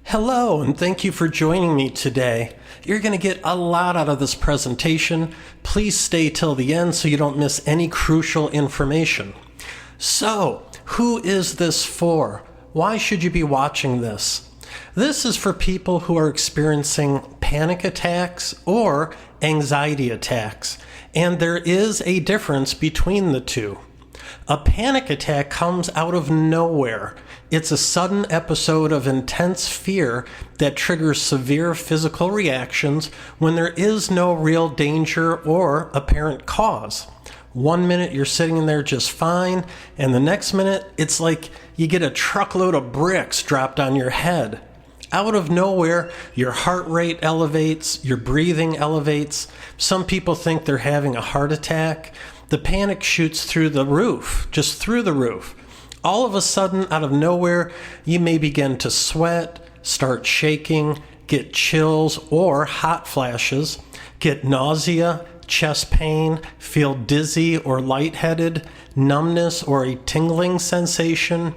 Hello, and thank you for joining me today. You're going to get a lot out of this presentation. Please stay till the end so you don't miss any crucial information. So, who is this for? Why should you be watching this? This is for people who are experiencing panic attacks or anxiety attacks, and there is a difference between the two. A panic attack comes out of nowhere. It's a sudden episode of intense fear that triggers severe physical reactions when there is no real danger or apparent cause. 1 minute you're sitting in there just fine, and the next minute it's like you get a truckload of bricks dropped on your head. Out of nowhere, your heart rate elevates, your breathing elevates. Some people think they're having a heart attack. The panic shoots through the roof, just through the roof. All of a sudden, out of nowhere, you may begin to sweat, start shaking, get chills or hot flashes, get nausea, chest pain, feel dizzy or lightheaded, numbness or a tingling sensation,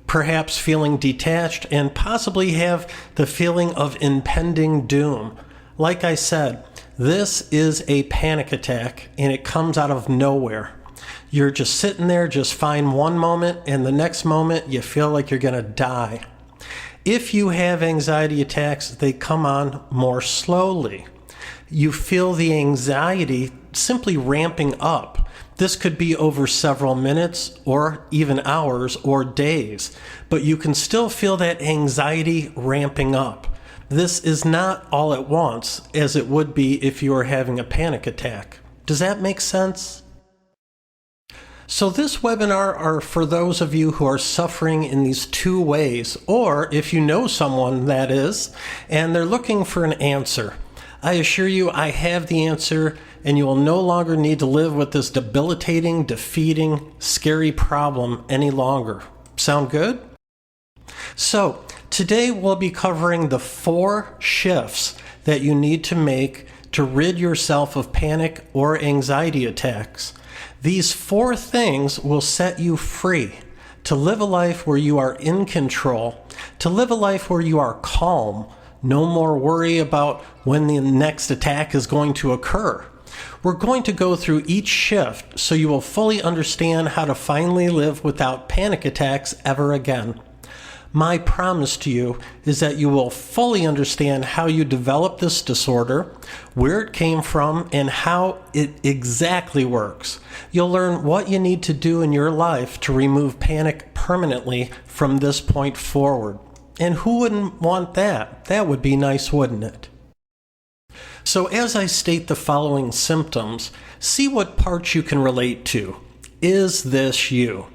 perhaps feeling detached, and possibly have the feeling of impending doom. Like I said, this is a panic attack, and it comes out of nowhere. You're just sitting there just fine one moment, and the next moment you feel like you're going to die. If you have anxiety attacks, they come on more slowly. You feel the anxiety simply ramping up. This could be over several minutes or even hours or days, but you can still feel that anxiety ramping up. This is not all at once, as it would be if you were having a panic attack. Does that make sense? So this webinar are for those of you who are suffering in these two ways, or if you know someone that is, and they're looking for an answer. I assure you I have the answer, and you will no longer need to live with this debilitating, defeating, scary problem any longer. Sound good? So, today we'll be covering the 4 shifts that you need to make to rid yourself of panic or anxiety attacks. These 4 things will set you free to live a life where you are in control, to live a life where you are calm, no more worry about when the next attack is going to occur. We're going to go through each shift so you will fully understand how to finally live without panic attacks ever again. My promise to you is that you will fully understand how you developed this disorder, where it came from, and how it exactly works. You'll learn what you need to do in your life to remove panic permanently from this point forward. And who wouldn't want that? That would be nice, wouldn't it? So as I state the following symptoms, see what parts you can relate to. Is this you?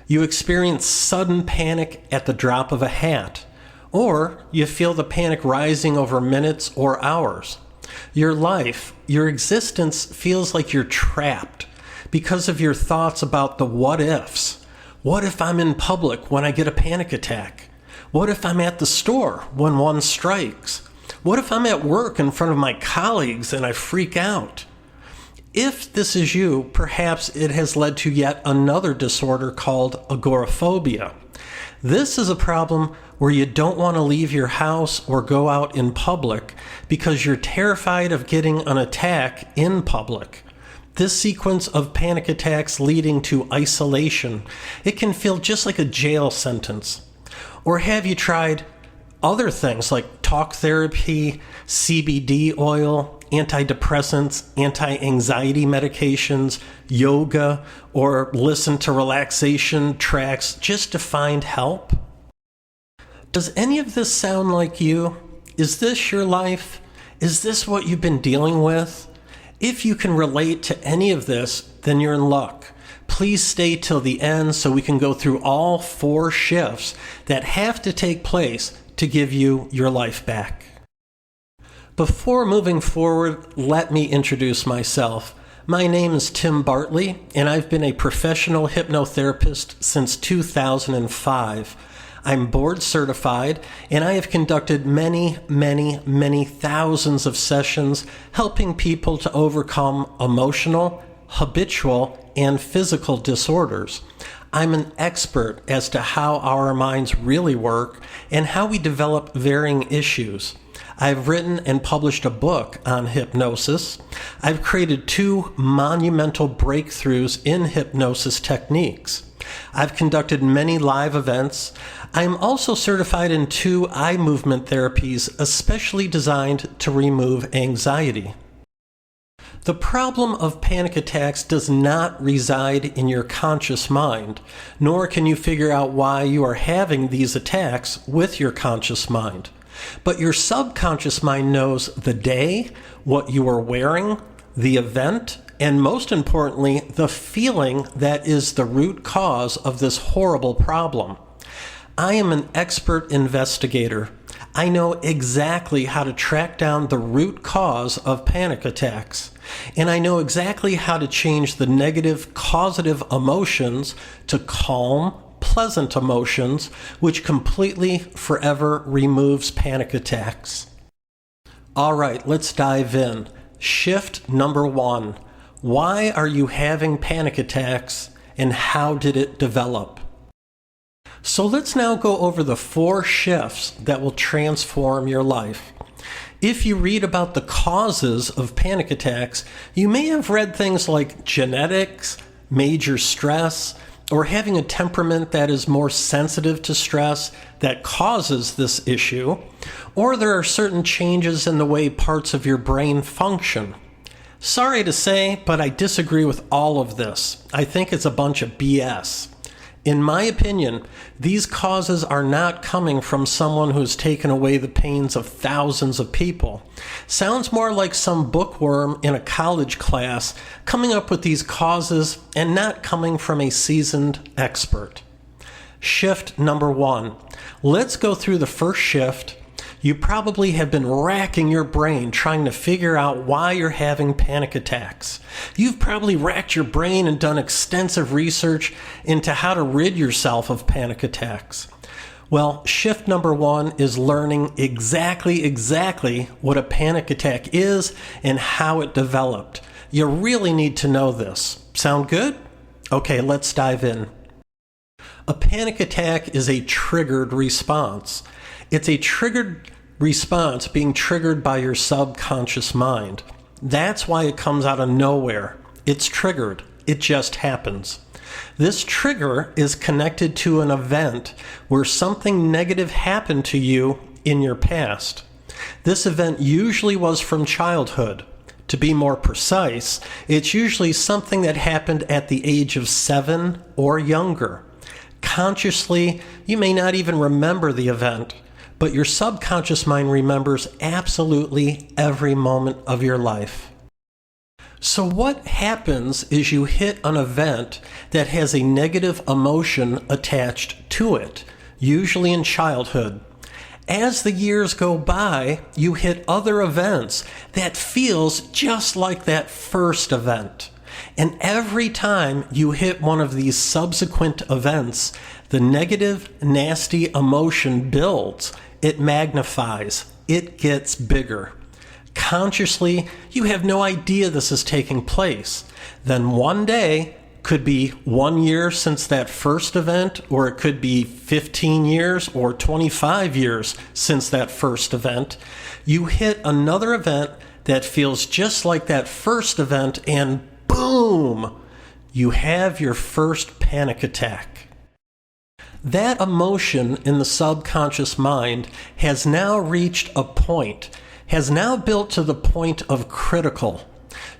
You experience sudden panic at the drop of a hat, or you feel the panic rising over minutes or hours. Your life, your existence feels like you're trapped because of your thoughts about the what ifs. What if I'm in public when I get a panic attack? What if I'm at the store when one strikes? What if I'm at work in front of my colleagues and I freak out? If this is you, perhaps it has led to yet another disorder called agoraphobia. This is a problem where you don't want to leave your house or go out in public because you're terrified of getting an attack in public. This sequence of panic attacks leading to isolation, it can feel just like a jail sentence. Or have you tried other things like talk therapy, CBD oil, antidepressants, anti-anxiety medications, yoga, or listen to relaxation tracks just to find help? Does any of this sound like you? Is this your life? Is this what you've been dealing with? If you can relate to any of this, then you're in luck. Please stay till the end so we can go through all 4 shifts that have to take place to give you your life back. Before moving forward, let me introduce myself. My name is Tim Bartley, and I've been a professional hypnotherapist since 2005. I'm board certified, and I have conducted many thousands of sessions helping people to overcome emotional, habitual, and physical disorders. I'm an expert as to how our minds really work and how we develop varying issues. I've written and published a book on hypnosis. I've created 2 monumental breakthroughs in hypnosis techniques. I've conducted many live events. I am also certified in 2 eye movement therapies, especially designed to remove anxiety. The problem of panic attacks does not reside in your conscious mind, nor can you figure out why you are having these attacks with your conscious mind. But your subconscious mind knows the day, what you are wearing, the event, and most importantly, the feeling that is the root cause of this horrible problem. I am an expert investigator. I know exactly how to track down the root cause of panic attacks. And I know exactly how to change the negative causative emotions to calm, pleasant emotions, which completely, forever removes panic attacks. All right, let's dive in. Shift number 1. Why are you having panic attacks and how did it develop? So let's now go over the 4 shifts that will transform your life. If you read about the causes of panic attacks, you may have read things like genetics, major stress, or having a temperament that is more sensitive to stress that causes this issue, or there are certain changes in the way parts of your brain function. Sorry to say, but I disagree with all of this. I think it's a bunch of BS. In my opinion, these causes are not coming from someone who's taken away the pains of thousands of people. Sounds more like some bookworm in a college class coming up with these causes and not coming from a seasoned expert. Shift number 1. Let's go through the first shift. You probably have been racking your brain trying to figure out why you're having panic attacks. You've probably racked your brain and done extensive research into how to rid yourself of panic attacks. Well, shift number 1 is learning exactly what a panic attack is and how it developed. You really need to know this. Sound good? Okay, let's dive in. A panic attack is a triggered response. It's a triggered response being triggered by your subconscious mind. That's why it comes out of nowhere. It's triggered. It just happens. This trigger is connected to an event where something negative happened to you in your past. This event usually was from childhood. To be more precise, it's usually something that happened at the age of 7 or younger. Consciously, you may not even remember the event, but your subconscious mind remembers absolutely every moment of your life. So what happens is you hit an event that has a negative emotion attached to it, usually in childhood. As the years go by, you hit other events that feels just like that first event. And every time you hit one of these subsequent events, the negative, nasty emotion builds. It magnifies. It gets bigger. Consciously, you have no idea this is taking place. Then one day, could be 1 year since that first event, or it could be 15 years or 25 years since that first event, you hit another event that feels just like that first event, and boom, you have your first panic attack. That emotion in the subconscious mind has now reached a point, has now built to the point of critical.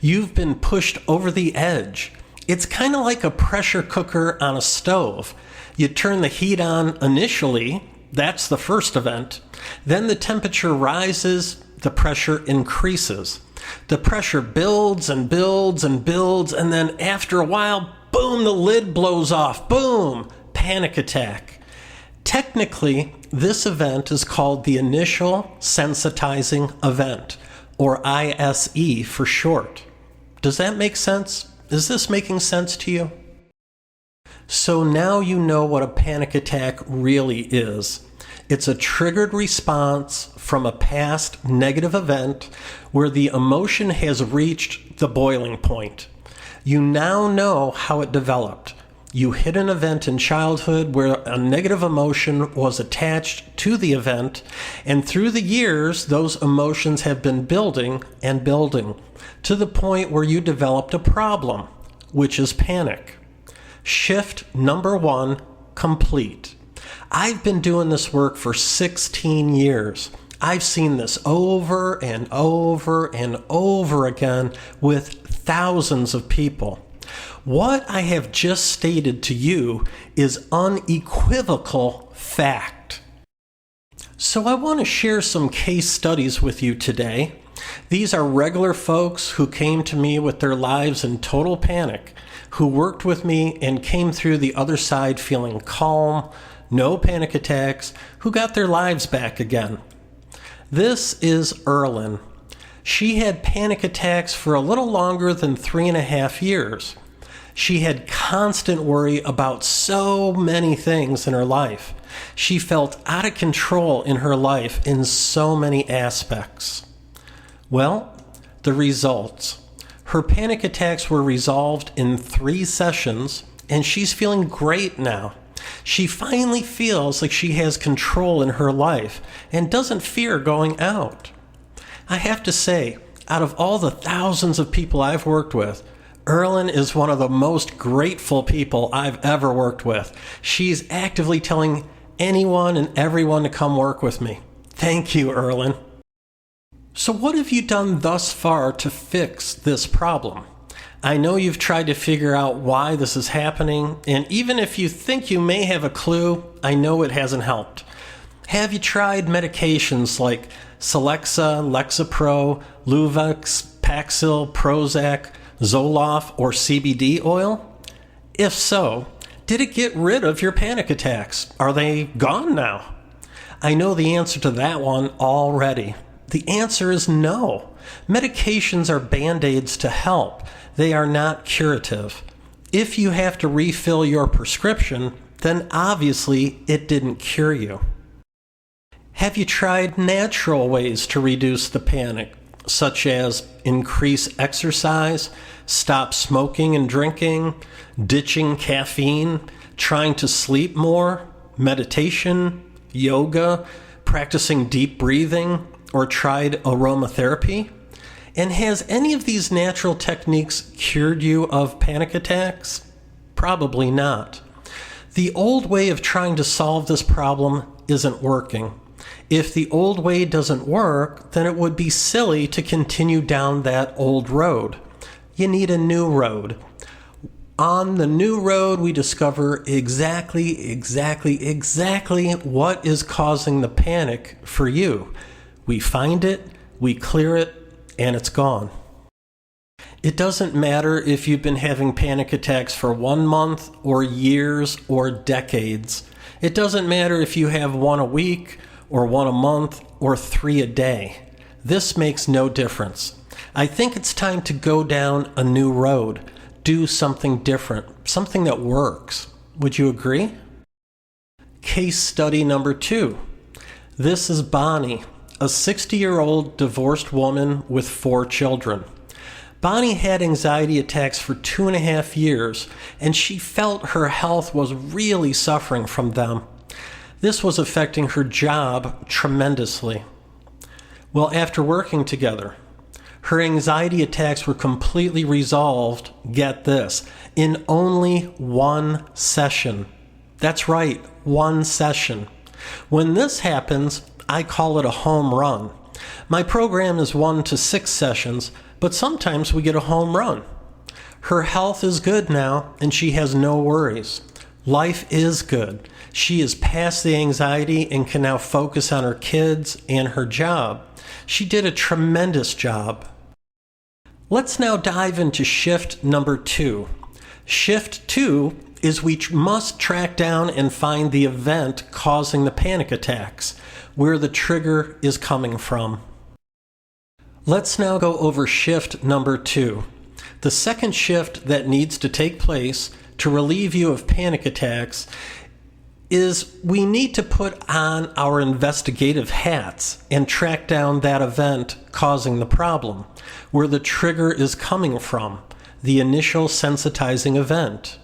You've been pushed over the edge. It's kind of like a pressure cooker on a stove. You turn the heat on initially, that's the first event. Then the temperature rises, the pressure increases. The pressure builds and builds and builds, and then after a while, boom, the lid blows off. Boom! Panic attack. Technically, this event is called the initial sensitizing event, or ISE for short. Does that make sense? Is this making sense to you? So now you know what a panic attack really is. It's a triggered response from a past negative event where the emotion has reached the boiling point. You now know how it developed. You hit an event in childhood where a negative emotion was attached to the event, and through the years, those emotions have been building and building to the point where you developed a problem, which is panic. Shift number 1, complete. I've been doing this work for 16 years. I've seen this over and over and over again with thousands of people. What I have just stated to you is unequivocal fact. So I want to share some case studies with you today. These are regular folks who came to me with their lives in total panic, who worked with me and came through the other side feeling calm, no panic attacks, who got their lives back again. This is Erlyn. She had panic attacks for a little longer than 3.5 years. She had constant worry about so many things in her life. She felt out of control in her life in so many aspects. Well, the results. Her panic attacks were resolved in 3 sessions, and she's feeling great now. She finally feels like she has control in her life and doesn't fear going out. I have to say, out of all the thousands of people I've worked with, Erlyn is one of the most grateful people I've ever worked with. She's actively telling anyone and everyone to come work with me. Thank you, Erlyn. So what have you done thus far to fix this problem? I know you've tried to figure out why this is happening, and even if you think you may have a clue, I know it hasn't helped. Have you tried medications like Celexa, Lexapro, Luvox, Paxil, Prozac, Zoloft, or CBD oil? If so, did it get rid of your panic attacks? Are they gone now? I know the answer to that one already. The answer is no. Medications are band-aids to help. They are not curative. If you have to refill your prescription, then obviously it didn't cure you. Have you tried natural ways to reduce the panic, such as increase exercise, stop smoking and drinking, ditching caffeine, trying to sleep more, meditation, yoga, practicing deep breathing, or tried aromatherapy? And has any of these natural techniques cured you of panic attacks? Probably not. The old way of trying to solve this problem isn't working. If the old way doesn't work, then it would be silly to continue down that old road. You need a new road. On the new road, we discover exactly what is causing the panic for you. We find it, we clear it, and it's gone. It doesn't matter if you've been having panic attacks for 1 month or years or decades. It doesn't matter if you have 1 a week or 1 a month or 3 a day. This makes no difference. I think it's time to go down a new road, do something different, something that works. Would you agree? Case study number 2. This is Bonnie, a 60-year-old divorced woman with 4 children. Bonnie had anxiety attacks for 2.5 years, and she felt her health was really suffering from them. This was affecting her job tremendously. Well, after working together, her anxiety attacks were completely resolved, get this, in only 1 session. That's right, 1 session. When this happens, I call it a home run. My program is 1 to 6 sessions, but sometimes we get a home run. Her health is good now, and she has no worries. Life is good. She is past the anxiety and can now focus on her kids and her job. She did a tremendous job. Let's now dive into shift number 2. Shift 2 is we must track down and find the event causing the panic attacks, where the trigger is coming from. Let's now go over shift number 2. The second shift that needs to take place to relieve you of panic attacks is we need to put on our investigative hats and track down that event causing the problem, where the trigger is coming from, the initial sensitizing event.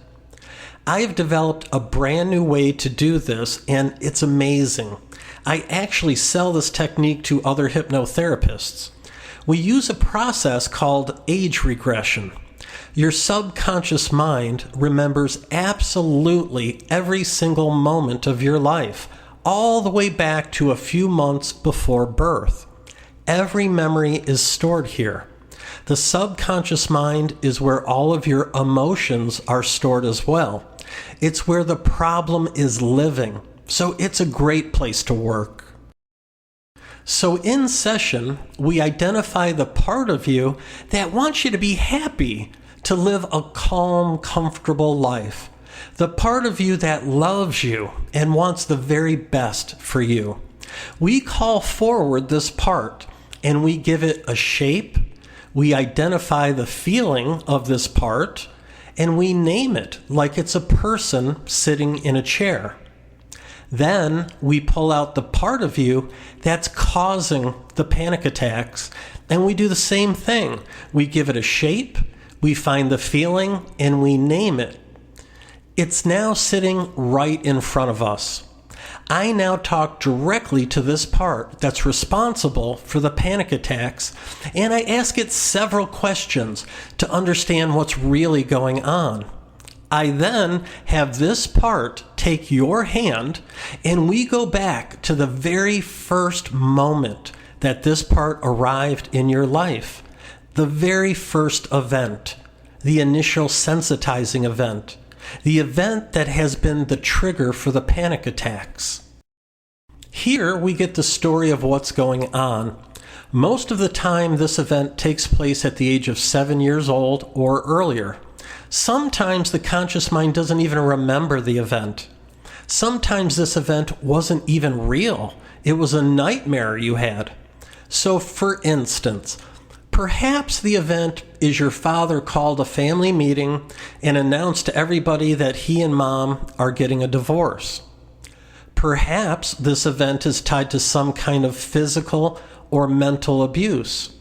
I have developed a brand new way to do this, and it's amazing. I actually sell this technique to other hypnotherapists. We use a process called age regression. Your subconscious mind remembers absolutely every single moment of your life, all the way back to a few months before birth. Every memory is stored here. The subconscious mind is where all of your emotions are stored as well. It's where the problem is living, so it's a great place to work. So in session, we identify the part of you that wants you to be happy, to live a calm, comfortable life. The part of you that loves you and wants the very best for you. We call forward this part and we give it a shape. We identify the feeling of this part and we name it like it's a person sitting in a chair. Then we pull out the part of you that's causing the panic attacks and we do the same thing. We give it a shape, we find the feeling, and we name it. It's now sitting right in front of us. I now talk directly to this part that's responsible for the panic attacks, and I ask it several questions to understand what's really going on. I then have this part take your hand, and we go back to the very first moment that this part arrived in your life. The very first event, the initial sensitizing event, the event that has been the trigger for the panic attacks. Here we get the story of what's going on. Most of the time this event takes place at the age of 7 years old or earlier. Sometimes the conscious mind doesn't even remember the event. Sometimes this event wasn't even real. It was a nightmare you had. So for instance, perhaps the event is your father called a family meeting and announced to everybody that he and mom are getting a divorce. Perhaps this event is tied to some kind of physical or mental abuse.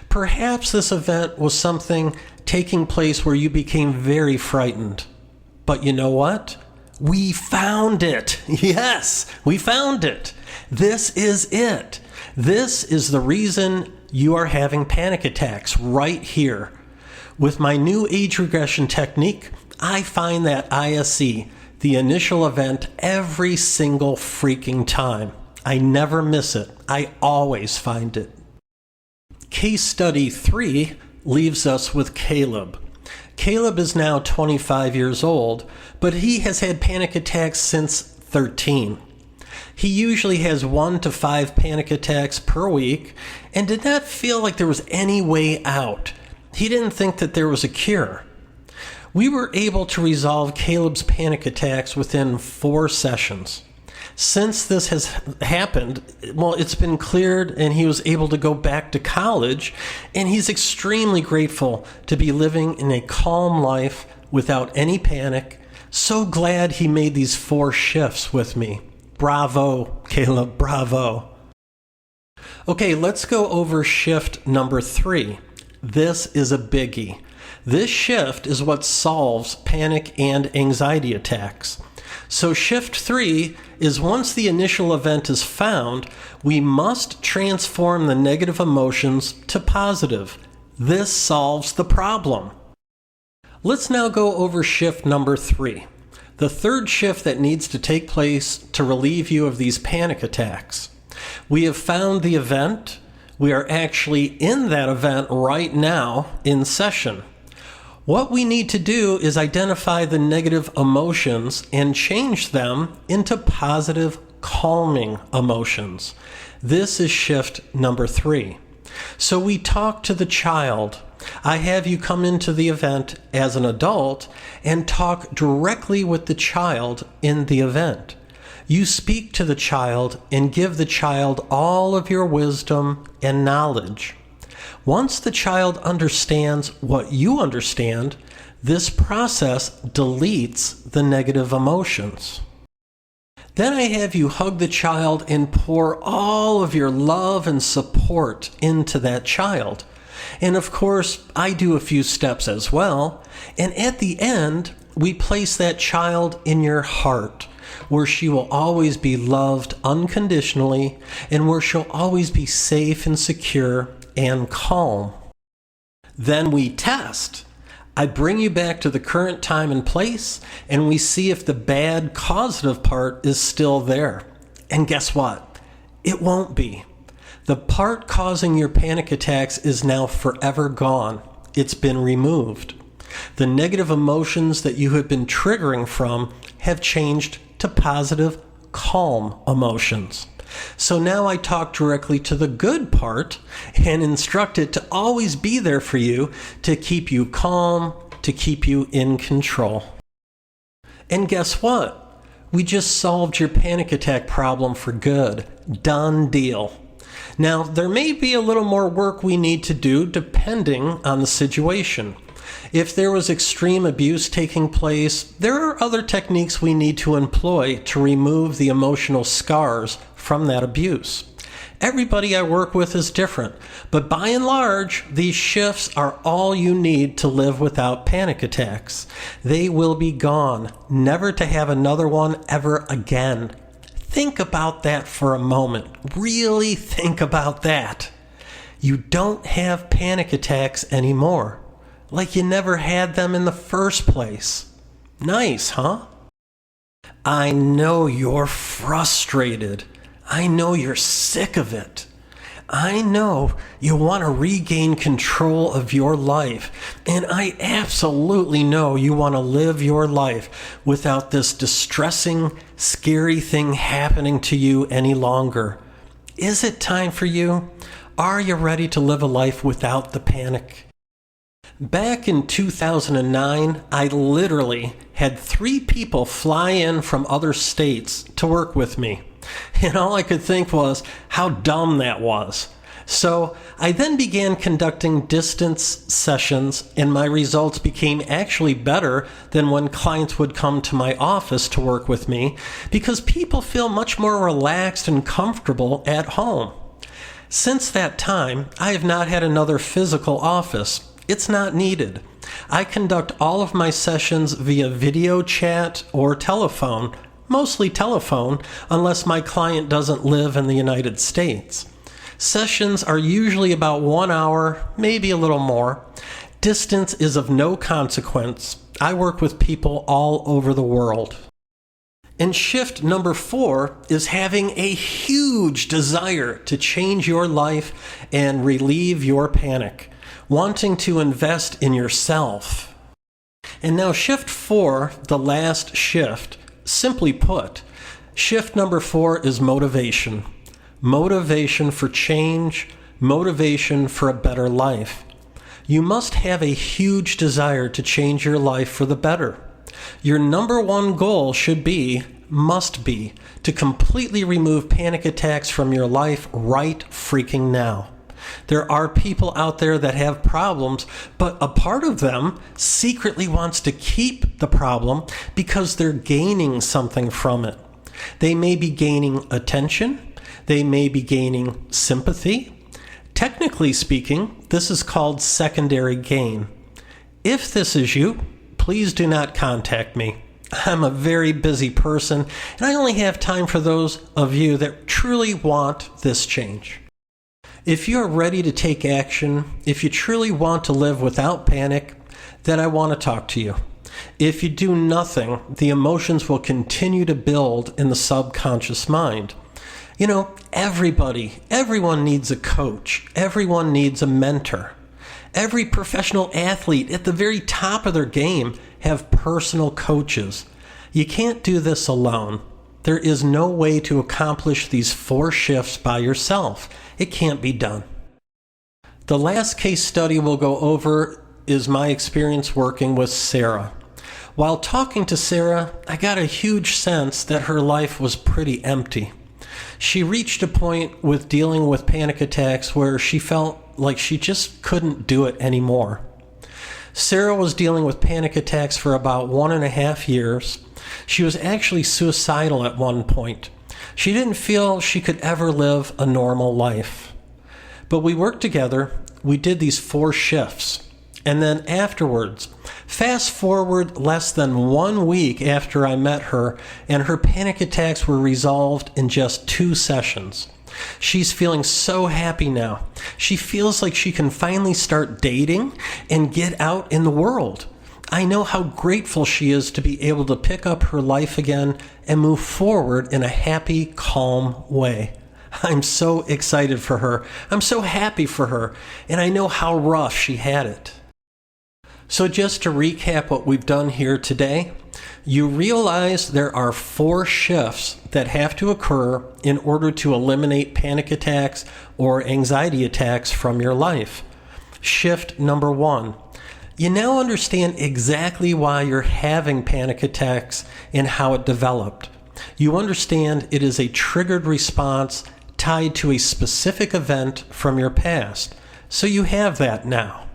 Perhaps this event was something taking place where you became very frightened. But you know what? We found it. Yes, we found it. This is it. This is the reason you are having panic attacks right here. With my new age regression technique, I find that ISE, the initial event, every single freaking time. I never miss it. I always find it. Case study 3 leaves us with Caleb. Caleb is now 25 years old, but he has had panic attacks since 13. He usually has 1 to 5 panic attacks per week and did not feel like there was any way out. He didn't think that there was a cure. We were able to resolve Caleb's panic attacks within 4 sessions. Since this has happened, well, it's been cleared and he was able to go back to college, and he's extremely grateful to be living in a calm life without any panic. So glad he made these 4 shifts with me. Bravo, Caleb, bravo. Okay, let's go over shift number 3. This is a biggie. This shift is what solves panic and anxiety attacks. So shift 3 is once the initial event is found, we must transform the negative emotions to positive. This solves the problem. Let's now go over shift number 3. The third shift that needs to take place to relieve you of these panic attacks. We have found the event. We are actually in that event right now in session. What we need to do is identify the negative emotions and change them into positive, calming emotions. This is shift number 3. So we talk to the child. I have you come into the event as an adult and talk directly with the child in the event. You speak to the child and give the child all of your wisdom and knowledge. Once the child understands what you understand, this process deletes the negative emotions. Then I have you hug the child and pour all of your love and support into that child. And of course, I do a few steps as well. And at the end, we place that child in your heart, where she will always be loved unconditionally and where she'll always be safe and secure and calm. Then we test. I bring you back to the current time and place, and we see if the bad causative part is still there. And guess what? It won't be. The part causing your panic attacks is now forever gone. It's been removed. The negative emotions that you have been triggering from have changed to positive, calm emotions. So now I talk directly to the good part and instruct it to always be there for you, to keep you calm, to keep you in control. And guess what? We just solved your panic attack problem for good. Done deal. Now, there may be a little more work we need to do depending on the situation. If there was extreme abuse taking place, there are other techniques we need to employ to remove the emotional scars from that abuse. Everybody I work with is different, but by and large, these shifts are all you need to live without panic attacks. They will be gone, never to have another one ever again. Think about that for a moment. Really think about that. You don't have panic attacks anymore. Like you never had them in the first place. Nice, huh? I know you're frustrated. I know you're sick of it. I know you want to regain control of your life. And I absolutely know you want to live your life without this distressing, scary thing happening to you any longer. Is it time for you? Are you ready to live a life without the panic? Back in 2009, I literally had 3 people fly in from other states to work with me. And all I could think was how dumb that was. So I then began conducting distance sessions, and my results became actually better than when clients would come to my office to work with me, because people feel much more relaxed and comfortable at home. Since that time, I have not had another physical office. It's not needed. I conduct all of my sessions via video chat or telephone, mostly telephone, unless my client doesn't live in the United States. Sessions are usually about 1 hour, maybe a little more. Distance is of no consequence. I work with people all over the world. And shift number 4 is having a huge desire to change your life and relieve your panic. Wanting to invest in yourself. And now shift 4, the last shift, simply put, shift number 4 is motivation. Motivation for change, motivation for a better life. You must have a huge desire to change your life for the better. Your number 1 goal must be, to completely remove panic attacks from your life right freaking now. There are people out there that have problems, but a part of them secretly wants to keep the problem because they're gaining something from it. They may be gaining attention. They may be gaining sympathy. Technically speaking, this is called secondary gain. If this is you, please do not contact me. I'm a very busy person, and I only have time for those of you that truly want this change. If you're ready to take action, if you truly want to live without panic, then I want to talk to you. If you do nothing, the emotions will continue to build in the subconscious mind. You know, everyone needs a coach. Everyone needs a mentor. Every professional athlete at the very top of their game have personal coaches. You can't do this alone. There is no way to accomplish these 4 shifts by yourself. It can't be done. The last case study we'll go over is my experience working with Sarah. While talking to Sarah, I got a huge sense that her life was pretty empty. She reached a point with dealing with panic attacks where she felt like she just couldn't do it anymore. Sarah was dealing with panic attacks for about 1.5 years. She was actually suicidal at one point. She didn't feel she could ever live a normal life. But we worked together. We did these 4 shifts. And then afterwards, fast forward less than 1 week after I met her, and her panic attacks were resolved in just 2 sessions. She's feeling so happy now. She feels like she can finally start dating and get out in the world. I know how grateful she is to be able to pick up her life again and move forward in a happy, calm way. I'm so excited for her. I'm so happy for her, and I know how rough she had it. So just to recap what we've done here today, you realize there are 4 shifts that have to occur in order to eliminate panic attacks or anxiety attacks from your life. Shift number 1. You now understand exactly why you're having panic attacks and how it developed. You understand it is a triggered response tied to a specific event from your past. So you have that now.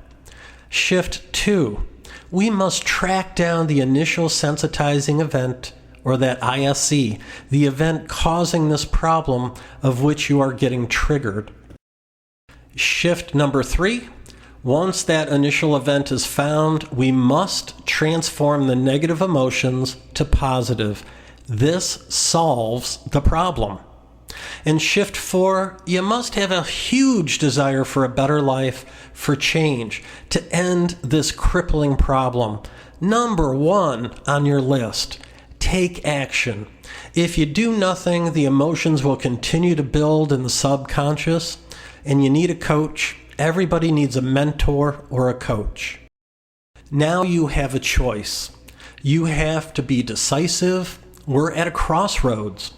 Shift 2. We must track down the initial sensitizing event, or that ISE, the event causing this problem of which you are getting triggered. Shift number 3. Once that initial event is found, we must transform the negative emotions to positive. This solves the problem. And shift 4, you must have a huge desire for a better life, for change, to end this crippling problem. Number 1 on your list, take action. If you do nothing, the emotions will continue to build in the subconscious, and you need a coach. Everybody needs a mentor or a coach. Now you have a choice. You have to be decisive. We're at a crossroads.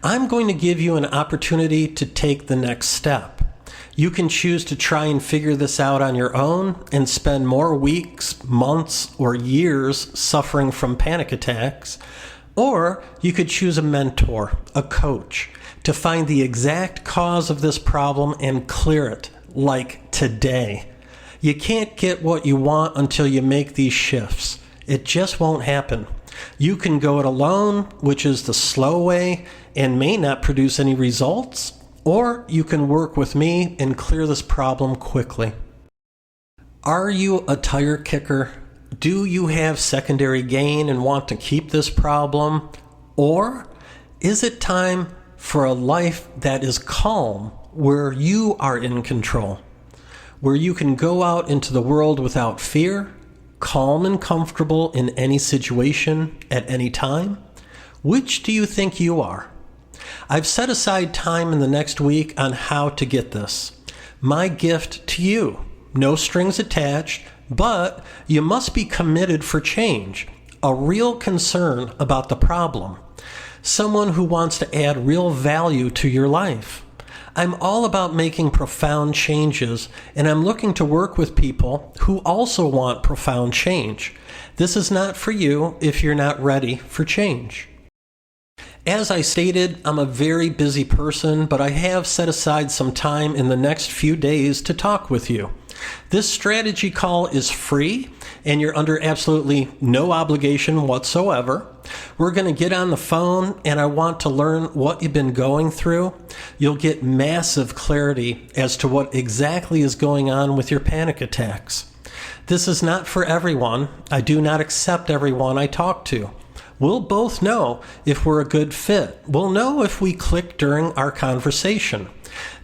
I'm going to give you an opportunity to take the next step. You can choose to try and figure this out on your own and spend more weeks, months, or years suffering from panic attacks. Or you could choose a mentor, a coach, to find the exact cause of this problem and clear it, like today. You can't get what you want until you make these shifts. It just won't happen. You can go it alone, which is the slow way and may not produce any results, or you can work with me and clear this problem quickly. Are you a tire kicker? Do you have secondary gain and want to keep this problem? Or is it time for a life that is calm, where you are in control, where you can go out into the world without fear, calm and comfortable in any situation at any time? Which do you think you are? I've set aside time in the next week on how to get this. My gift to you, no strings attached, but you must be committed for change, a real concern about the problem, someone who wants to add real value to your life. I'm all about making profound changes, and I'm looking to work with people who also want profound change. This is not for you if you're not ready for change. As I stated, I'm a very busy person, but I have set aside some time in the next few days to talk with you. This strategy call is free, and you're under absolutely no obligation whatsoever. We're going to get on the phone, and I want to learn what you've been going through. You'll get massive clarity as to what exactly is going on with your panic attacks. This is not for everyone. I do not accept everyone I talk to. We'll both know if we're a good fit. We'll know if we click during our conversation.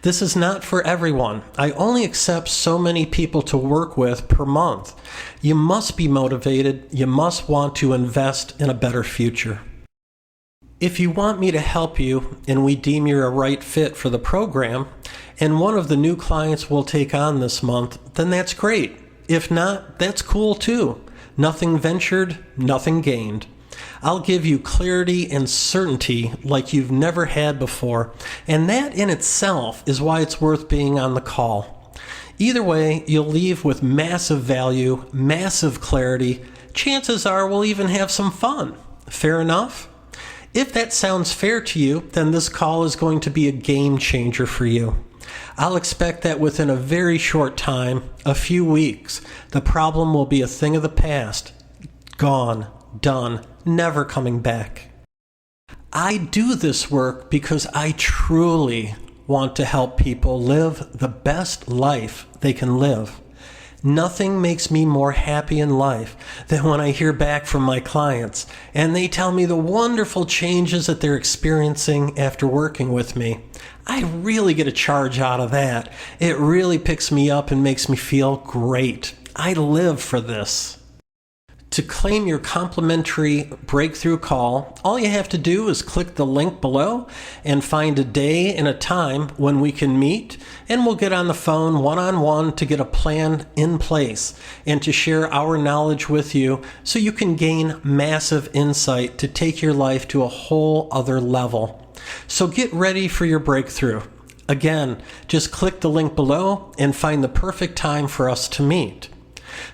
This is not for everyone. I only accept so many people to work with per month. You must be motivated. You must want to invest in a better future. If you want me to help you and we deem you're a right fit for the program, and one of the new clients we'll take on this month, then that's great. If not, that's cool too. Nothing ventured, nothing gained. I'll give you clarity and certainty like you've never had before, and that in itself is why it's worth being on the call. Either way, you'll leave with massive value, massive clarity. Chances are we'll even have some fun. Fair enough? If that sounds fair to you, then this call is going to be a game changer for you. I'll expect that within a very short time, a few weeks, the problem will be a thing of the past. Gone. Done. Never coming back. I do this work because I truly want to help people live the best life they can live. Nothing makes me more happy in life than when I hear back from my clients and they tell me the wonderful changes that they're experiencing after working with me. I really get a charge out of that. It really picks me up and makes me feel great. I live for this. To claim your complimentary breakthrough call, all you have to do is click the link below and find a day and a time when we can meet, and we'll get on the phone one-on-one to get a plan in place and to share our knowledge with you so you can gain massive insight to take your life to a whole other level. So get ready for your breakthrough. Again, just click the link below and find the perfect time for us to meet.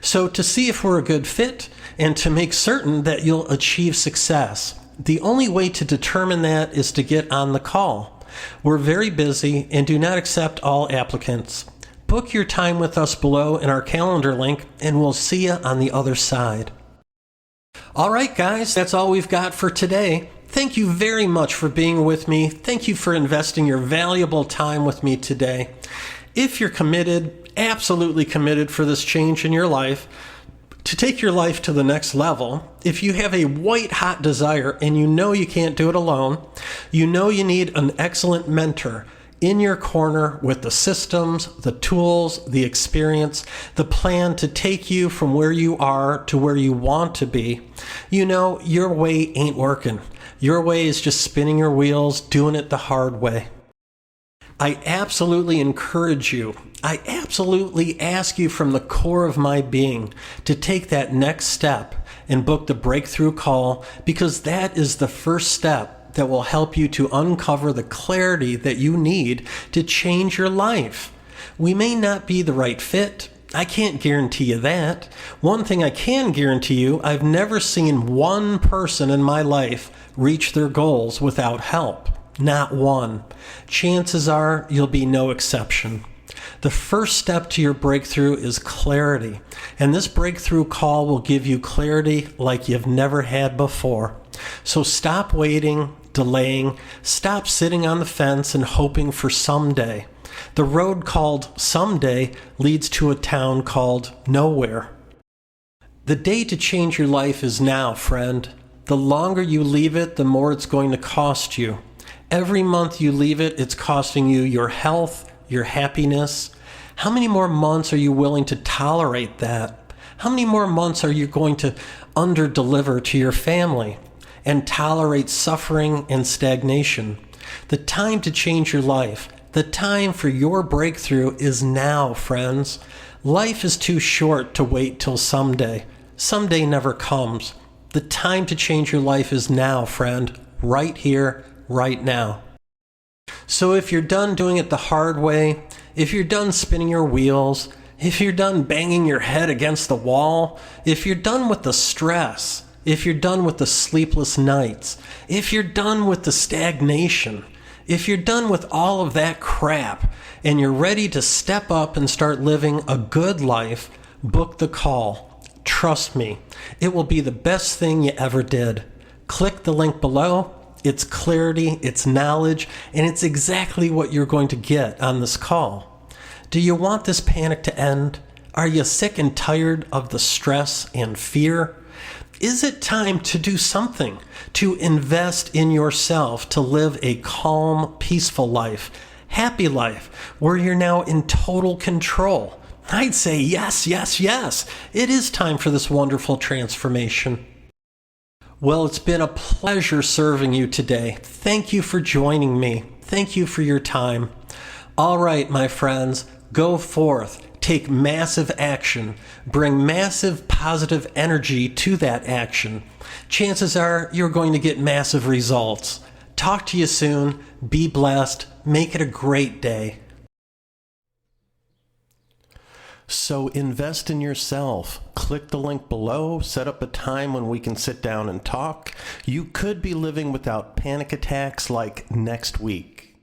So to see if we're a good fit and to make certain that you'll achieve success, the only way to determine that is to get on the call. We're very busy and do not accept all applicants. Book your time with us below in our calendar link and we'll see you on the other side. All right, guys, that's all we've got for today. Thank you very much for being with me. Thank you for investing your valuable time with me today. If you're committed, absolutely committed for this change in your life, to take your life to the next level, if you have a white-hot desire and you know you can't do it alone, you know you need an excellent mentor in your corner with the systems, the tools, the experience, the plan to take you from where you are to where you want to be, you know your way ain't working. Your way is just spinning your wheels, doing it the hard way. I absolutely encourage you, I absolutely ask you from the core of my being to take that next step and book the breakthrough call, because that is the first step that will help you to uncover the clarity that you need to change your life. We may not be the right fit. I can't guarantee you that. One thing I can guarantee you, I've never seen one person in my life reach their goals without help. Not one. Chances are you'll be no exception. The first step to your breakthrough is clarity, and this breakthrough call will give you clarity like you've never had before. So stop waiting, delaying, stop sitting on the fence and hoping for someday. The road called someday leads to a town called nowhere. The day to change your life is now, friend. The longer you leave it, the more it's going to cost you. Every month you leave it, it's costing you your health, your happiness. How many more months are you willing to tolerate that? How many more months are you going to under-deliver to your family and tolerate suffering and stagnation? The time to change your life, the time for your breakthrough is now, friends. Life is too short to wait till someday. Someday never comes. The time to change your life is now, friend, right here, right now. So if you're done doing it the hard way, if you're done spinning your wheels, if you're done banging your head against the wall, if you're done with the stress, if you're done with the sleepless nights, if you're done with the stagnation, if you're done with all of that crap and you're ready to step up and start living a good life, book the call. Trust me, it will be the best thing you ever did. Click the link below. It's clarity, it's knowledge, and it's exactly what you're going to get on this call. Do you want this panic to end? Are you sick and tired of the stress and fear? Is it time to do something, to invest in yourself, to live a calm, peaceful life, happy life, where you're now in total control? I'd say yes, yes, yes. It is time for this wonderful transformation. Well, it's been a pleasure serving you today. Thank you for joining me. Thank you for your time. All right, my friends, go forth. Take massive action. Bring massive positive energy to that action. Chances are you're going to get massive results. Talk to you soon. Be blessed. Make it a great day. So invest in yourself. Click the link below, set up a time when we can sit down and talk. You could be living without panic attacks like next week.